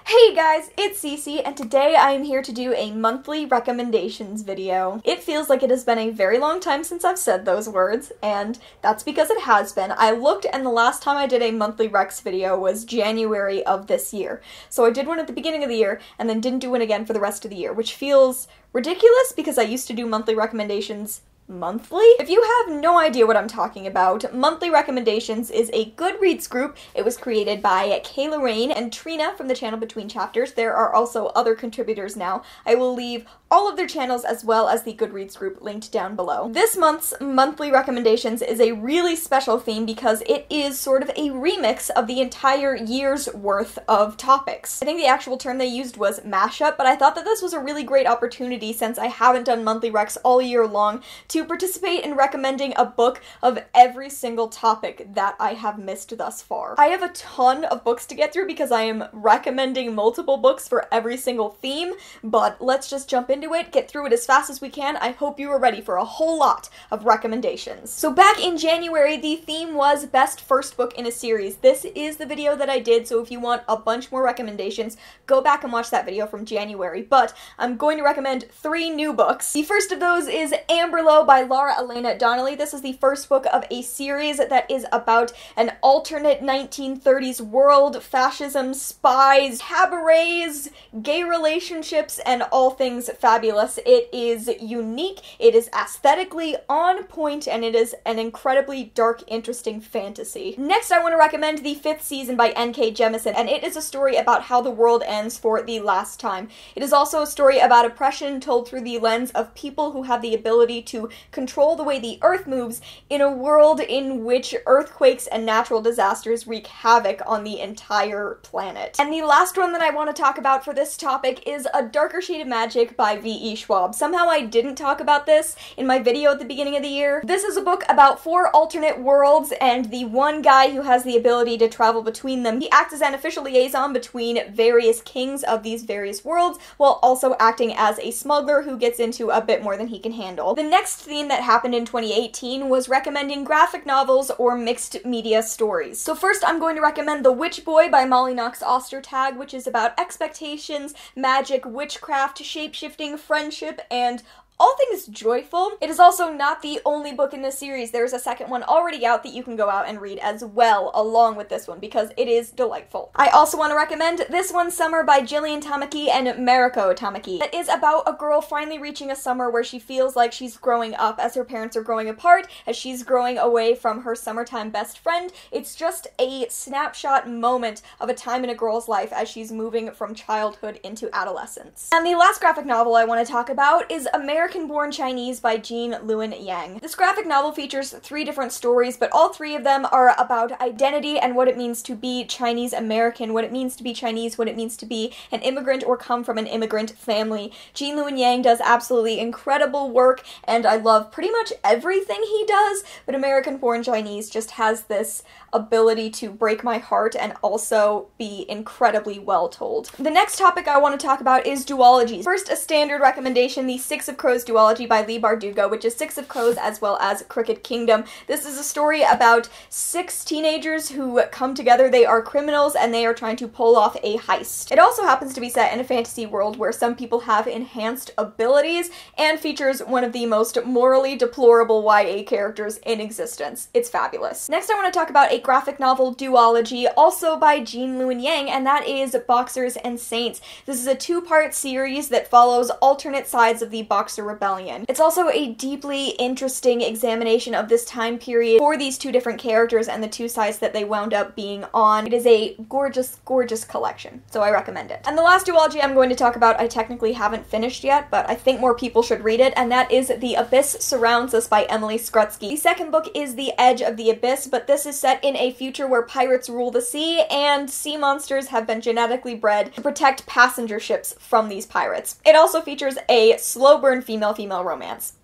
Hey guys, it's Cece, and today I am here to do a monthly recommendations video. It feels like it has been a very long time since I've said those words, and that's because it has been. I looked, and the last time I did a monthly recs video was January of this year. So I did one at the beginning of the year, and then didn't do one again for the rest of the year, which feels ridiculous because I used to do monthly recommendations monthly? If you have no idea what I'm talking about, Monthly Recommendations is a Goodreads group. It was created by Kayla Rain and Trina from the channel Between Chapters. There are also other contributors now. I will leave all of their channels as well as the Goodreads group linked down below. This month's Monthly Recommendations is a really special theme because it is sort of a remix of the entire year's worth of topics. I think the actual term they used was mashup, but I thought that this was a really great opportunity since I haven't done monthly recs all year long to participate in recommending a book of every single topic that I have missed thus far. I have a ton of books to get through because I am recommending multiple books for every single theme, but let's just jump into it, get through it as fast as we can. I hope you are ready for a whole lot of recommendations. So back in January, the theme was Best First Book in a Series. This is the video that I did, so if you want a bunch more recommendations, go back and watch that video from January, but I'm going to recommend 3 new books. The first of those is Amberlough by Lara, Elena, Donnelly. This is the first book of a series that is about an alternate 1930s world, fascism, spies, cabarets, gay relationships, and all things fabulous. It is unique, it is aesthetically on point, and it is an incredibly dark, interesting fantasy. Next, I want to recommend the 5th season by N.K. Jemisin, and it is a story about how the world ends for the last time. It is also a story about oppression told through the lens of people who have the ability to control the way the earth moves in a world in which earthquakes and natural disasters wreak havoc on the entire planet. And the last one that I want to talk about for this topic is A Darker Shade of Magic by V.E. Schwab. Somehow I didn't talk about this in my video at the beginning of the year. This is a book about 4 alternate worlds and the one guy who has the ability to travel between them. He acts as an official liaison between various kings of these various worlds while also acting as a smuggler who gets into a bit more than he can handle. The next theme that happened in 2018 was recommending graphic novels or mixed media stories. So first I'm going to recommend The Witch Boy by Molly Knox Ostertag, which is about expectations, magic, witchcraft, shape-shifting, friendship, and all things joyful. It is also not the only book in this series. There's a second one already out that you can go out and read as well, along with this one, because it is delightful. I also want to recommend This One Summer by Jillian Tamaki and Mariko Tamaki. It is about a girl finally reaching a summer where she feels like she's growing up as her parents are growing apart, as she's growing away from her summertime best friend. It's just a snapshot moment of a time in a girl's life as she's moving from childhood into adolescence. And the last graphic novel I want to talk about is American-Born Chinese by Jean Luen Yang. This graphic novel features 3 different stories, but all 3 of them are about identity and what it means to be Chinese American, what it means to be Chinese, what it means to be an immigrant or come from an immigrant family. Jean Luen Yang does absolutely incredible work, and I love pretty much everything he does, but American-Born Chinese just has this ability to break my heart and also be incredibly well told. The next topic I want to talk about is duologies. First, a standard recommendation, the 6 of Crows duology by Leigh Bardugo, which is 6 of Crows as well as Crooked Kingdom. This is a story about 6 teenagers who come together. They are criminals and they are trying to pull off a heist. It also happens to be set in a fantasy world where some people have enhanced abilities and features one of the most morally deplorable YA characters in existence. It's fabulous. Next, I want to talk about a graphic novel duology, also by Jean Luen Yang, and that is Boxers and Saints. This is a 2-part series that follows alternate sides of the Boxer Rebellion. It's also a deeply interesting examination of this time period for these 2 different characters and the 2 sides that they wound up being on. It is a gorgeous, gorgeous collection, so I recommend it. And the last duology I'm going to talk about I technically haven't finished yet, but I think more people should read it, and that is The Abyss Surrounds Us by Emily Skrutskie. The second book is The Edge of the Abyss, but this is set in a future where pirates rule the sea, and sea monsters have been genetically bred to protect passenger ships from these pirates. It also features a slow burn female-female romance.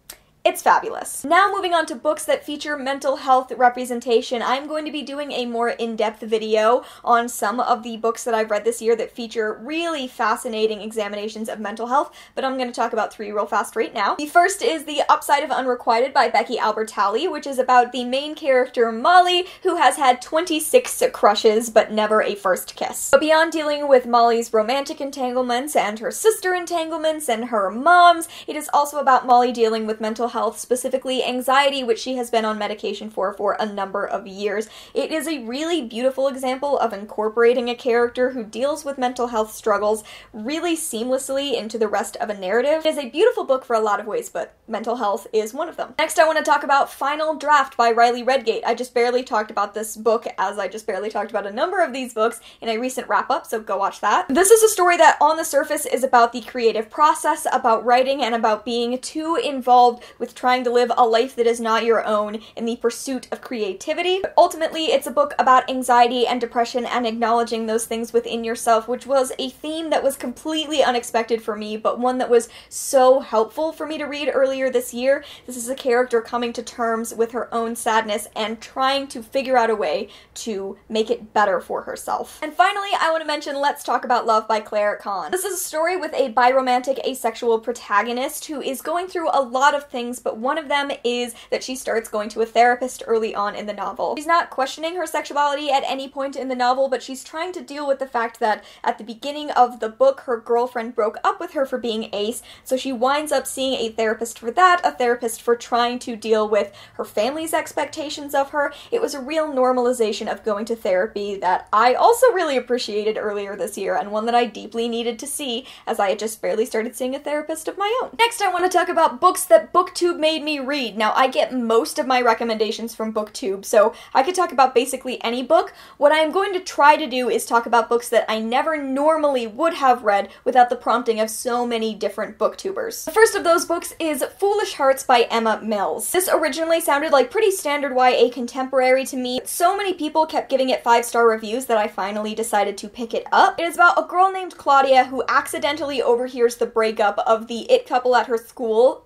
It's fabulous. Now moving on to books that feature mental health representation, I'm going to be doing a more in-depth video on some of the books that I've read this year that feature really fascinating examinations of mental health, but I'm going to talk about 3 real fast right now. The first is The Upside of Unrequited by Becky Albertalli, which is about the main character Molly, who has had 26 crushes but never a first kiss. But beyond dealing with Molly's romantic entanglements and her sister entanglements and her moms, it is also about Molly dealing with mental health, specifically anxiety, which she has been on medication for a number of years. It is a really beautiful example of incorporating a character who deals with mental health struggles really seamlessly into the rest of a narrative. It is a beautiful book for a lot of ways, but mental health is one of them. Next, I want to talk about Final Draft by Riley Redgate. I just barely talked about this book, as I just barely talked about a number of these books in a recent wrap-up, so go watch that. This is a story that on the surface is about the creative process, about writing, and about being too involved with trying to live a life that is not your own in the pursuit of creativity. But ultimately, it's a book about anxiety and depression and acknowledging those things within yourself, which was a theme that was completely unexpected for me, but one that was so helpful for me to read earlier this year. This is a character coming to terms with her own sadness and trying to figure out a way to make it better for herself. And finally, I want to mention Let's Talk About Love by Kann. This is a story with a biromantic asexual protagonist who is going through a lot of things, but one of them is that she starts going to a therapist early on in the novel. She's not questioning her sexuality at any point in the novel, but she's trying to deal with the fact that at the beginning of the book, her girlfriend broke up with her for being ace, so she winds up seeing a therapist for that, a therapist for trying to deal with her family's expectations of her. It was a real normalization of going to therapy that I also really appreciated earlier this year, and one that I deeply needed to see as I had just barely started seeing a therapist of my own. Next, I want to talk about books that BookTube made me read. Now, I get most of my recommendations from BookTube, so I could talk about basically any book. What I am going to try to do is talk about books that I never normally would have read without the prompting of so many different booktubers. The first of those books is Foolish Hearts by Emma Mills. This originally sounded like pretty standard YA contemporary to me. So many people kept giving it 5-star reviews that I finally decided to pick it up. It is about a girl named Claudia who accidentally overhears the breakup of the it couple at her school,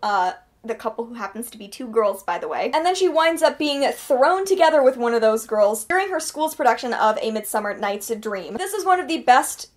the couple who happens to be 2 girls, by the way. And then she winds up being thrown together with one of those girls during her school's production of A Midsummer Night's Dream. This is one of the best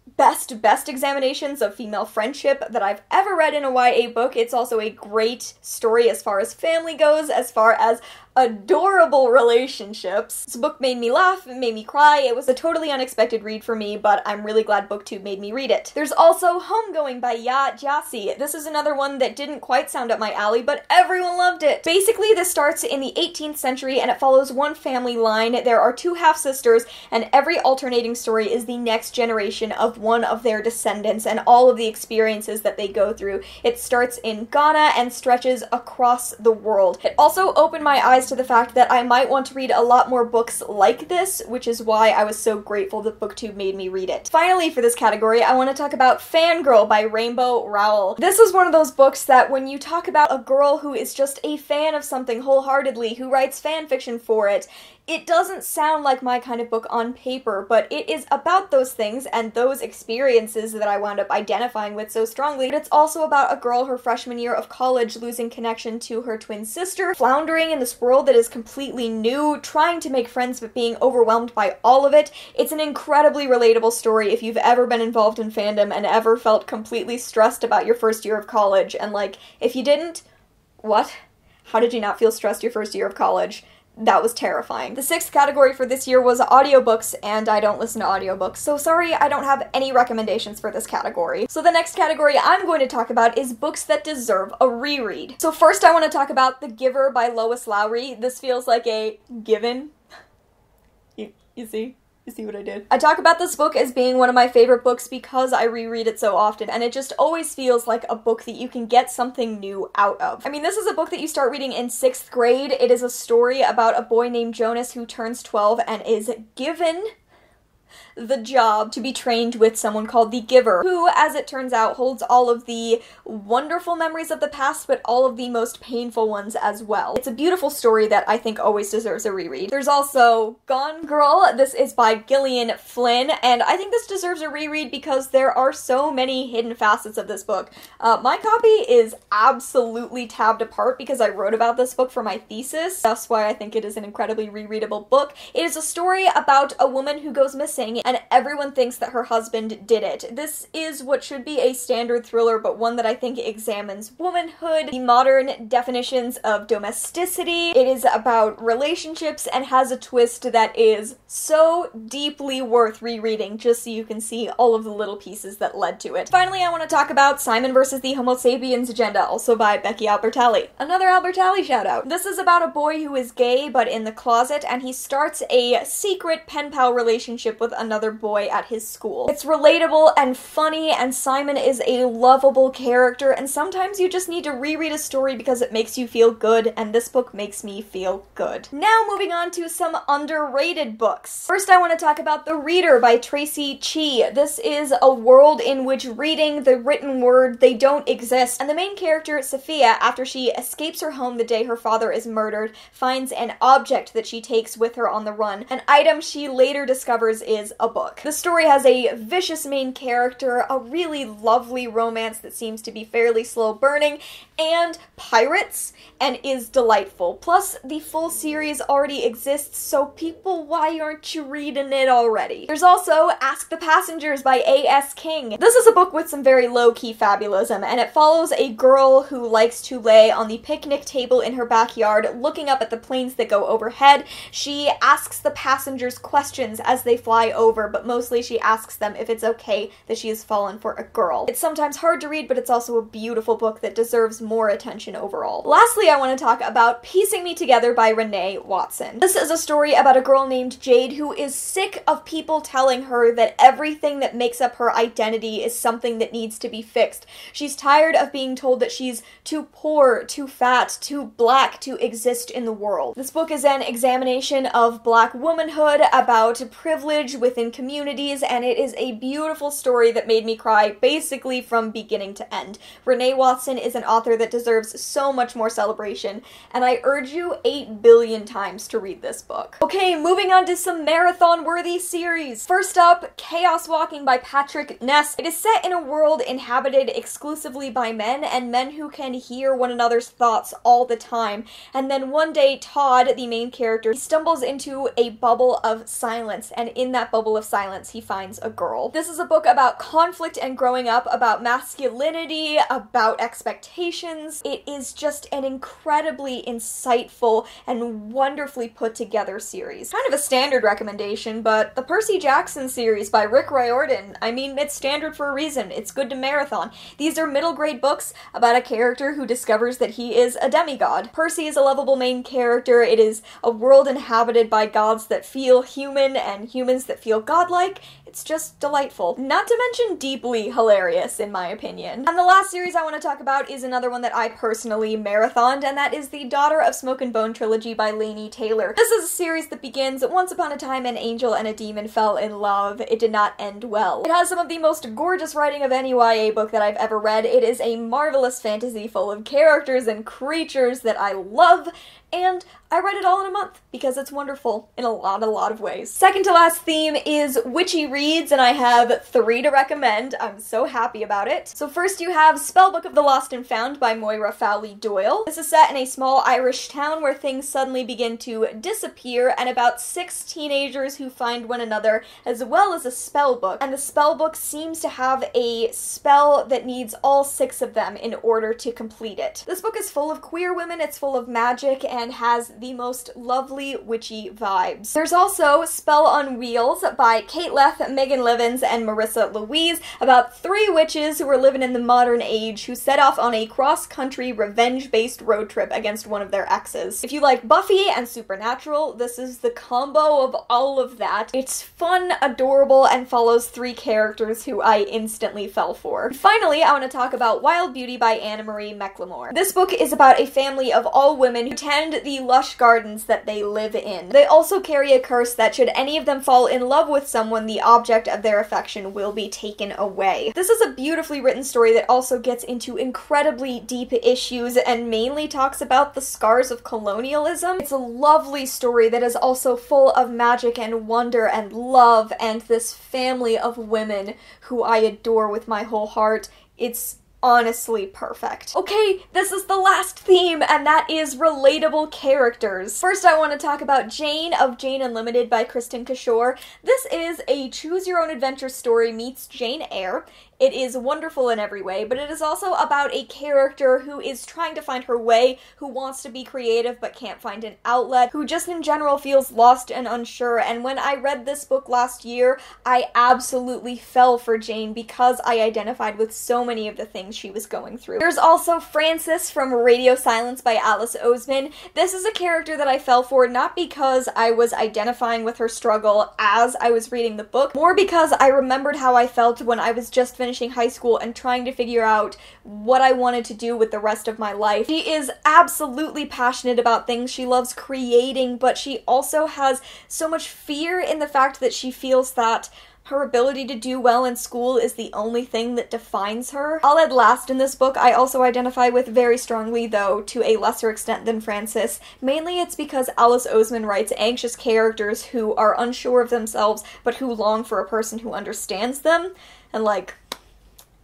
examinations of female friendship that I've ever read in a YA book. It's also a great story as far as family goes, as far as adorable relationships. This book made me laugh, it made me cry. It was a totally unexpected read for me, but I'm really glad BookTube made me read it. There's also Homegoing by Yaa Gyasi. This is another one that didn't quite sound up my alley, but everyone loved it. Basically, this starts in the 18th century and it follows one family line. There are 2 half-sisters, and every alternating story is the next generation of one of their descendants and all of the experiences that they go through. It starts in Ghana and stretches across the world. It also opened my eyes to the fact that I might want to read a lot more books like this, which is why I was so grateful that BookTube made me read it. Finally, for this category, I want to talk about Fangirl by Rainbow Rowell. This is one of those books that when you talk about a girl who is just a fan of something wholeheartedly, who writes fan fiction for it, it doesn't sound like my kind of book on paper, but it is about those things and those experiences that I wound up identifying with so strongly. But it's also about a girl her freshman year of college losing connection to her twin sister, floundering in this world that is completely new, trying to make friends but being overwhelmed by all of it. It's an incredibly relatable story if you've ever been involved in fandom and ever felt completely stressed about your first year of college. And like, if you didn't, what? How did you not feel stressed your first year of college? That was terrifying. The 6th category for this year was audiobooks, and I don't listen to audiobooks, so sorry I don't have any recommendations for this category. So the next category I'm going to talk about is books that deserve a reread. So first I want to talk about The Giver by Lois Lowry. This feels like a given. You see? You see what I did? I talk about this book as being one of my favorite books because I reread it so often, and it just always feels like a book that you can get something new out of. I mean, this is a book that you start reading in 6th grade. It is a story about a boy named Jonas who turns 12 and is given the job to be trained with someone called the Giver, who, as it turns out, holds all of the wonderful memories of the past, but all of the most painful ones as well. It's a beautiful story that I think always deserves a reread. There's also Gone Girl. This is by Gillian Flynn, and I think this deserves a reread because there are so many hidden facets of this book. My copy is absolutely tabbed apart because I wrote about this book for my thesis. That's why I think it is an incredibly rereadable book. It is a story about a woman who goes missing and everyone thinks that her husband did it. This is what should be a standard thriller, but one that I think examines womanhood, the modern definitions of domesticity. It is about relationships and has a twist that is so deeply worth rereading just so you can see all of the little pieces that led to it. Finally, I want to talk about Simon versus the Homo Sapiens Agenda, also by Becky Albertalli. Another Albertalli shout out. This is about a boy who is gay but in the closet, and he starts a secret pen pal relationship with another boy at his school. It's relatable and funny, and Simon is a lovable character, and sometimes you just need to reread a story because it makes you feel good, and this book makes me feel good. Now moving on to some underrated books. First I want to talk about The Reader by Tracy Chee. This is a world in which reading, the written word, they don't exist, and the main character, Sophia, after she escapes her home the day her father is murdered, finds an object that she takes with her on the run. An item she later discovers is a book. The story has a vicious main character, a really lovely romance that seems to be fairly slow burning, and pirates, and is delightful. Plus, the full series already exists, so people, why aren't you reading it already? There's also Ask the Passengers by A.S. King. This is a book with some very low-key fabulism, and it follows a girl who likes to lay on the picnic table in her backyard, looking up at the planes that go overhead. She asks the passengers questions as they fly over, but mostly she asks them if it's okay that she has fallen for a girl. It's sometimes hard to read, but it's also a beautiful book that deserves more attention overall. Lastly, I want to talk about Piecing Me Together by Renee Watson. This is a story about a girl named Jade who is sick of people telling her that everything that makes up her identity is something that needs to be fixed. She's tired of being told that she's too poor, too fat, too black to exist in the world. This book is an examination of black womanhood, about privilege within communities, and it is a beautiful story that made me cry basically from beginning to end. Renee Watson is an author that deserves so much more celebration, and I urge you 8 billion times to read this book. Okay, moving on to some marathon-worthy series. First up, Chaos Walking by Patrick Ness. It is set in a world inhabited exclusively by men, and men who can hear one another's thoughts all the time. And then one day, Todd, the main character, stumbles into a bubble of silence, and in that bubble of silence, he finds a girl. This is a book about conflict and growing up, about masculinity, about expectations. It is just an incredibly insightful and wonderfully put together series. Kind of a standard recommendation, but the Percy Jackson series by Rick Riordan, I mean, it's standard for a reason. It's good to marathon. These are middle grade books about a character who discovers that he is a demigod. Percy is a lovable main character. It is a world inhabited by gods that feel human and humans that feel godlike. It's just delightful. Not to mention deeply hilarious, in my opinion. And the last series I want to talk about is another one that I personally marathoned, and that is the Daughter of Smoke and Bone trilogy by Lainey Taylor. This is a series that begins, once upon a time an angel and a demon fell in love. It did not end well. It has some of the most gorgeous writing of any YA book that I've ever read. It is a marvelous fantasy full of characters and creatures that I love, and I read it all in a month because it's wonderful in a lot of ways. Second to last theme is witchy reads, and I have 3 to recommend. I'm so happy about it. So first you have Spellbook of the Lost and Found by Moira Fowley Doyle. This is set in a small Irish town where things suddenly begin to disappear, and about 6 teenagers who find one another, as well as a spell book. And the spell book seems to have a spell that needs all 6 of them in order to complete it. This book is full of queer women, it's full of magic, and has the most lovely witchy vibes. There's also Spell on Wheels by Kate Leth, Megan Livins, and Marissa Louise, about 3 witches who are living in the modern age who set off on a cross-country revenge-based road trip against one of their exes. If you like Buffy and Supernatural, this is the combo of all of that. It's fun, adorable, and follows 3 characters who I instantly fell for. And finally, I want to talk about Wild Beauty by Anna Marie McLemore. This book is about a family of all women who tend the lush gardens that they live in. They also carry a curse that should any of them fall in love with someone, the object of their affection will be taken away. This is a beautifully written story that also gets into incredibly deep issues and mainly talks about the scars of colonialism. It's a lovely story that is also full of magic and wonder and love and this family of women who I adore with my whole heart. It's honestly perfect. Okay, this is the last theme, and that is relatable characters. First, I want to talk about Jane of Jane Unlimited by Kristen Kishore. This is a choose-your-own-adventure story meets Jane Eyre. It is wonderful in every way, but it is also about a character who is trying to find her way, who wants to be creative but can't find an outlet, who just in general feels lost and unsure, and when I read this book last year, I absolutely fell for Jane because I identified with so many of the things she was going through. There's also Frances from Radio Silence by Alice Oseman. This is a character that I fell for not because I was identifying with her struggle as I was reading the book, more because I remembered how I felt when I was just finishing high school and trying to figure out what I wanted to do with the rest of my life. She is absolutely passionate about things. She loves creating, but she also has so much fear in the fact that she feels that her ability to do well in school is the only thing that defines her. I'll add last in this book, I also identify with very strongly, though to a lesser extent than Frances. Mainly it's because Alice Oseman writes anxious characters who are unsure of themselves, but who long for a person who understands them, and like,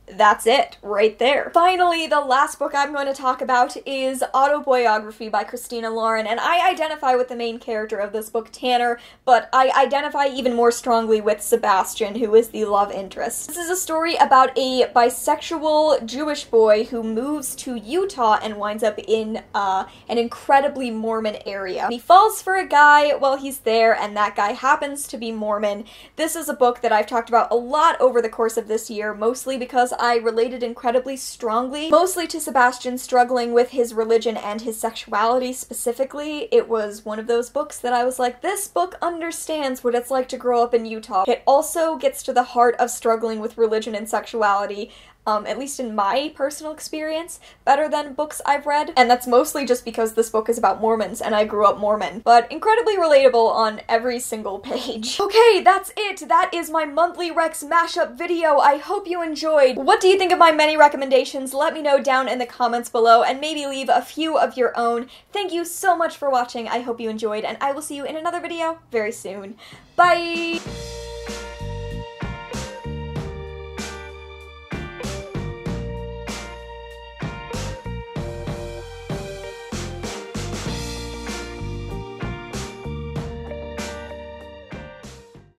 that's it, right there. Finally, the last book I'm going to talk about is Autobiography by Christina Lauren, and I identify with the main character of this book, Tanner, but I identify even more strongly with Sebastian, who is the love interest. This is a story about a bisexual Jewish boy who moves to Utah and winds up in an incredibly Mormon area. He falls for a guy while he's there, and that guy happens to be Mormon. This is a book that I've talked about a lot over the course of this year, mostly because I related incredibly strongly, mostly to Sebastian struggling with his religion and his sexuality specifically. It was one of those books that I was like, this book understands what it's like to grow up in Utah. It also gets to the heart of struggling with religion and sexuality, at least in my personal experience, better than books I've read. And that's mostly just because this book is about Mormons and I grew up Mormon, but incredibly relatable on every single page. Okay, that's it. That is my monthly Rex mashup video. I hope you enjoyed. What do you think of my many recommendations? Let me know down in the comments below and maybe leave a few of your own. Thank you so much for watching. I hope you enjoyed, and I will see you in another video very soon. Bye!